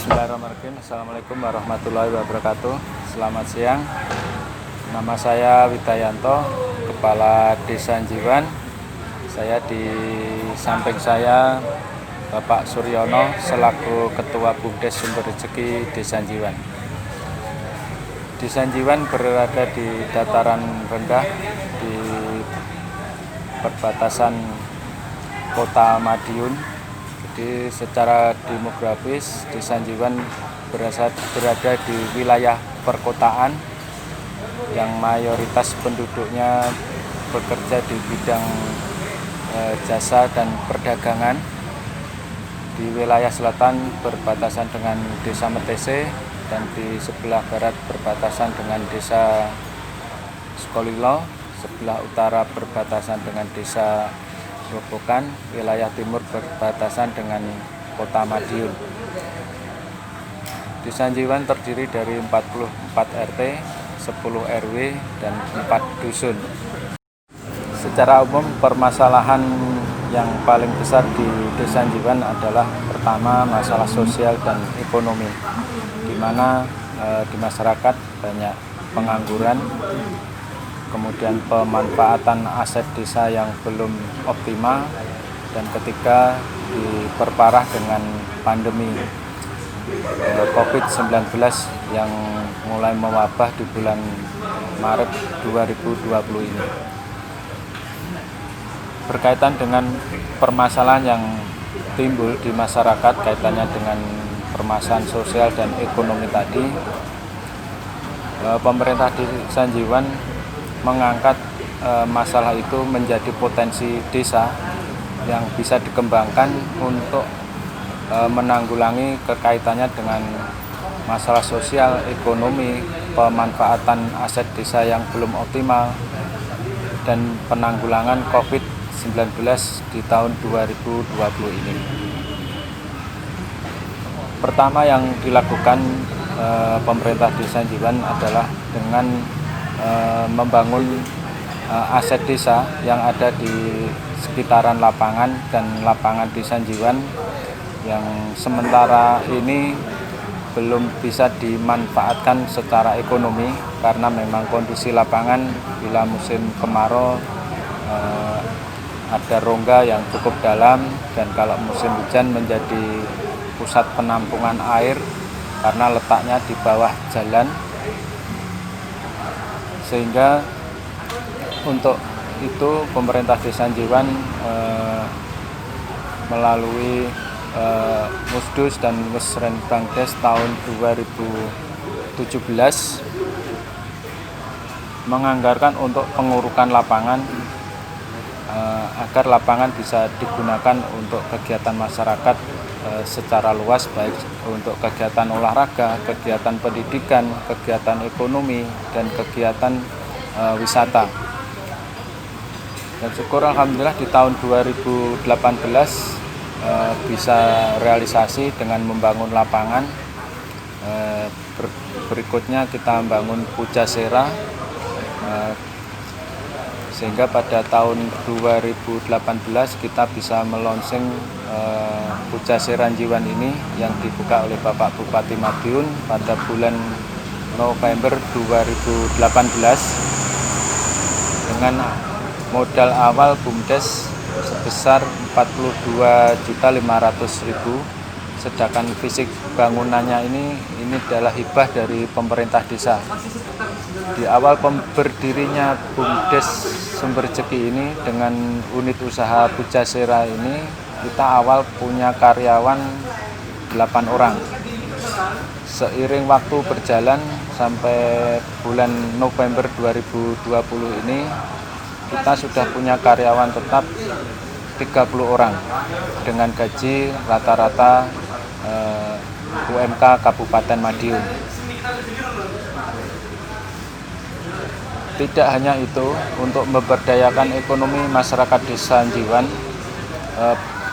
Bismillahirrahmanirrahim. Assalamualaikum warahmatullahi wabarakatuh. Selamat siang. Nama saya Widayanto, Kepala Desa Njiwan. Saya di samping saya Bapak Suryono selaku Ketua BUMDes Sumber Rezeki Desa Njiwan. Desa Njiwan berada di dataran rendah di perbatasan Kota Madiun. Jadi secara demografis Desa Njiwan berada di wilayah perkotaan yang mayoritas penduduknya bekerja di bidang jasa dan perdagangan. Di wilayah selatan berbatasan dengan Desa Metese dan di sebelah barat berbatasan dengan Desa Sukolilo, sebelah utara berbatasan dengan Desa Grobogan, wilayah timur berbatasan dengan Kota Madiun. Desa Njiwan terdiri dari 44 RT, 10 RW, dan 4 dusun. Secara umum permasalahan yang paling besar di Desa Njiwan adalah pertama masalah sosial dan ekonomi, di mana di masyarakat banyak pengangguran, kemudian pemanfaatan aset desa yang belum optimal, dan ketiga diperparah dengan pandemi COVID-19 yang mulai mewabah di bulan Maret 2020 ini. Berkaitan dengan permasalahan yang timbul di masyarakat kaitannya dengan permasalahan sosial dan ekonomi tadi, pemerintah Desa Njiwan mengangkat masalah itu menjadi potensi desa yang bisa dikembangkan untuk menanggulangi kekaitannya dengan masalah sosial, ekonomi, pemanfaatan aset desa yang belum optimal, dan penanggulangan COVID-19 di tahun 2020 ini. Pertama yang dilakukan pemerintah Desa Njiwan adalah dengan membangun aset desa yang ada di sekitaran lapangan dan lapangan Desa Njiwan yang sementara ini belum bisa dimanfaatkan secara ekonomi karena memang kondisi lapangan bila musim kemarau ada rongga yang cukup dalam, dan kalau musim hujan menjadi pusat penampungan air karena letaknya di bawah jalan. Sehingga untuk itu pemerintah Desa Njiwan melalui Musdus dan Musrenbangdes tahun 2017 menganggarkan untuk pengurukan lapangan agar lapangan bisa digunakan untuk kegiatan masyarakat secara luas, baik untuk kegiatan olahraga, kegiatan pendidikan, kegiatan ekonomi, dan kegiatan wisata. Dan syukur alhamdulillah di tahun 2018 bisa realisasi dengan membangun lapangan. Berikutnya kita membangun Pujasera, sehingga pada tahun 2018 kita bisa melonsing Pujasera Njiwan ini yang dibuka oleh Bapak Bupati Madiun pada bulan November 2018 dengan modal awal BUMDes sebesar 42.500.000, sedangkan fisik bangunannya ini adalah hibah dari pemerintah desa. Di awal berdirinya BUMDes Sumber Rezeki ini dengan unit usaha Pujasera ini, kita awal punya karyawan 8 orang. Seiring waktu berjalan sampai bulan November 2020 ini, kita sudah punya karyawan tetap 30 orang dengan gaji rata-rata UMK Kabupaten Madiun. Tidak hanya itu, untuk memberdayakan ekonomi masyarakat Desa Njiwan,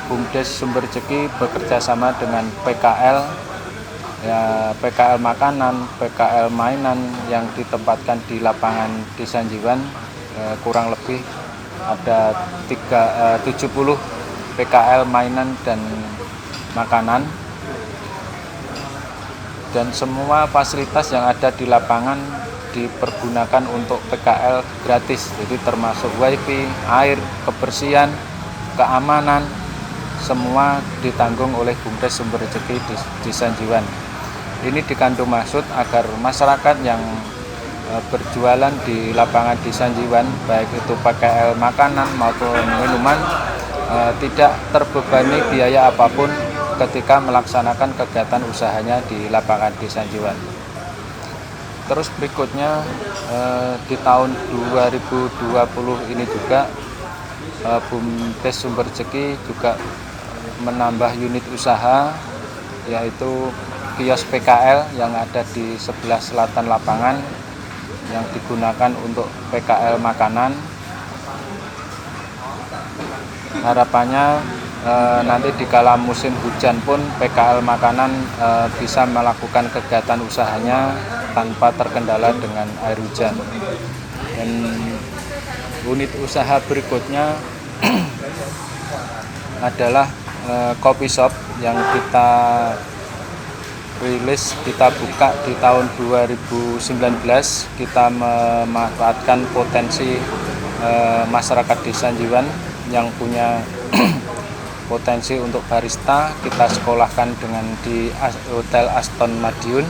BUMDes Sumber Rezeki bekerja sama dengan PKL, PKL makanan, PKL mainan yang ditempatkan di lapangan Desa Njiwan. Kurang lebih ada 70 PKL mainan dan makanan dan semua fasilitas yang ada di lapangan dipergunakan untuk PKL gratis, jadi termasuk wifi, air, kebersihan, keamanan, semua ditanggung oleh BUMDes Sumber Rezeki di Sanjiwan. Ini dikandung maksud agar masyarakat yang berjualan di lapangan di Sanjiwan, baik itu PKL makanan maupun minuman, tidak terbebani biaya apapun ketika melaksanakan kegiatan usahanya di lapangan di Sanjiwan. Terus berikutnya di tahun 2020 ini juga BUMDes Sumber Rezeki juga menambah unit usaha, yaitu kios PKL yang ada di sebelah selatan lapangan yang digunakan untuk PKL makanan. Harapannya nanti di kala musim hujan pun PKL makanan bisa melakukan kegiatan usahanya tanpa terkendala dengan air hujan. Dan unit usaha berikutnya adalah coffee shop yang kita rilis, kita buka di tahun 2019. Kita memanfaatkan potensi masyarakat di Sanjiwan yang punya potensi untuk barista. Kita sekolahkan dengan di Hotel Aston Madiun,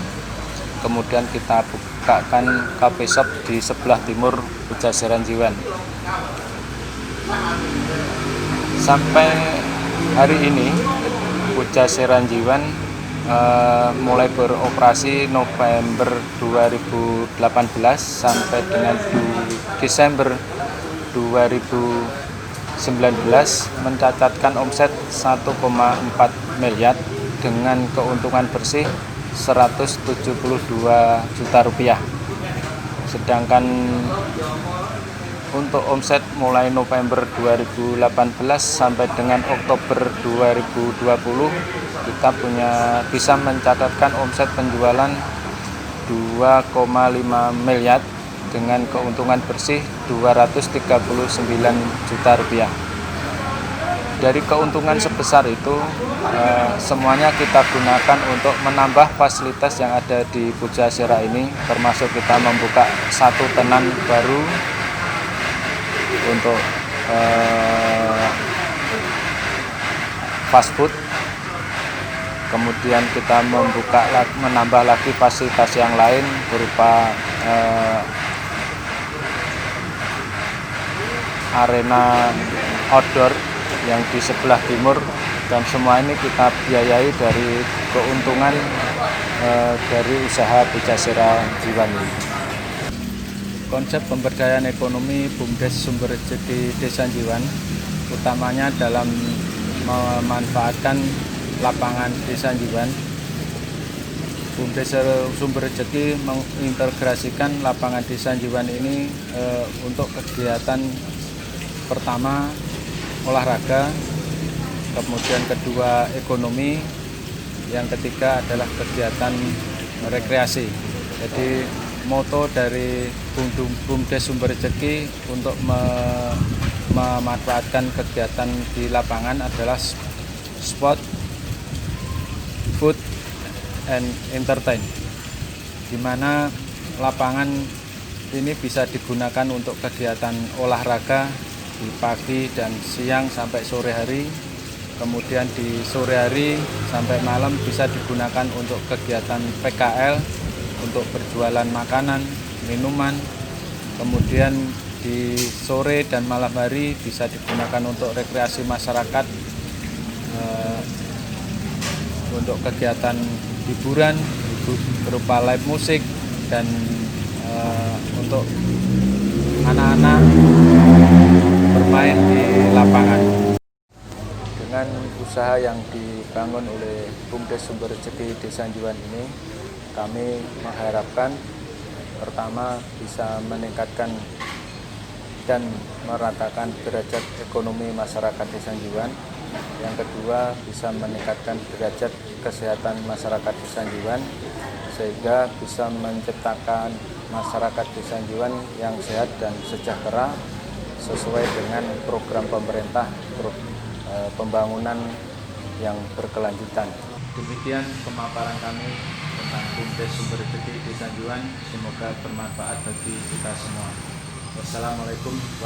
kemudian kita bukakan coffee shop di sebelah timur Pujaseran Jiwan. Sampai hari ini Pujaseran Jiwan mulai beroperasi November 2018 sampai dengan Desember 2019 mencatatkan omset 1,4 miliar dengan keuntungan bersih 172 juta rupiah. Sedangkan untuk omset mulai November 2018 sampai dengan Oktober 2020 kita bisa mencatatkan omset penjualan 2,5 miliar dengan keuntungan bersih 239 juta rupiah. Dari keuntungan sebesar itu semuanya kita gunakan untuk menambah fasilitas yang ada di Pujasera ini, termasuk kita membuka satu tenan baru untuk fast food. Kemudian kita menambah lagi fasilitas yang lain berupa arena outdoor yang di sebelah timur, dan semua ini kita biayai dari keuntungan dari usaha Pujasera Jiwan ini. Konsep pemberdayaan ekonomi BUMDes Sumber Rezeki Desa Jiwan utamanya dalam memanfaatkan lapangan Desa Jiwan. BUMDes Sumber Rezeki mengintegrasikan lapangan Desa Jiwan ini untuk kegiatan pertama olahraga, kemudian kedua ekonomi, yang ketiga adalah kegiatan rekreasi. Jadi moto dari BUMDes Sumber Rezeki untuk memanfaatkan kegiatan di lapangan adalah sport, food, and entertain, di mana lapangan ini bisa digunakan untuk kegiatan olahraga di pagi dan siang sampai sore hari. Kemudian di sore hari sampai malam bisa digunakan untuk kegiatan PKL, untuk berjualan makanan, minuman. Kemudian di sore dan malam hari bisa digunakan untuk rekreasi masyarakat, untuk kegiatan hiburan berupa live musik, dan untuk anak-anak bermain di lapangan. Dengan usaha yang dibangun oleh BUMDes Sumber Rezeki Desa Jiwan ini, kami mengharapkan pertama bisa meningkatkan dan meratakan derajat ekonomi masyarakat Desa Jiwan. Yang kedua, bisa meningkatkan derajat kesehatan masyarakat Desa Jiwan, sehingga bisa menciptakan masyarakat Desa Jiwan yang sehat dan sejahtera sesuai dengan program pemerintah pembangunan yang berkelanjutan. Demikian pemaparan kami tentang Bumdes Sumber Rezeki Desa Juan. Semoga bermanfaat bagi kita semua. Wassalamualaikum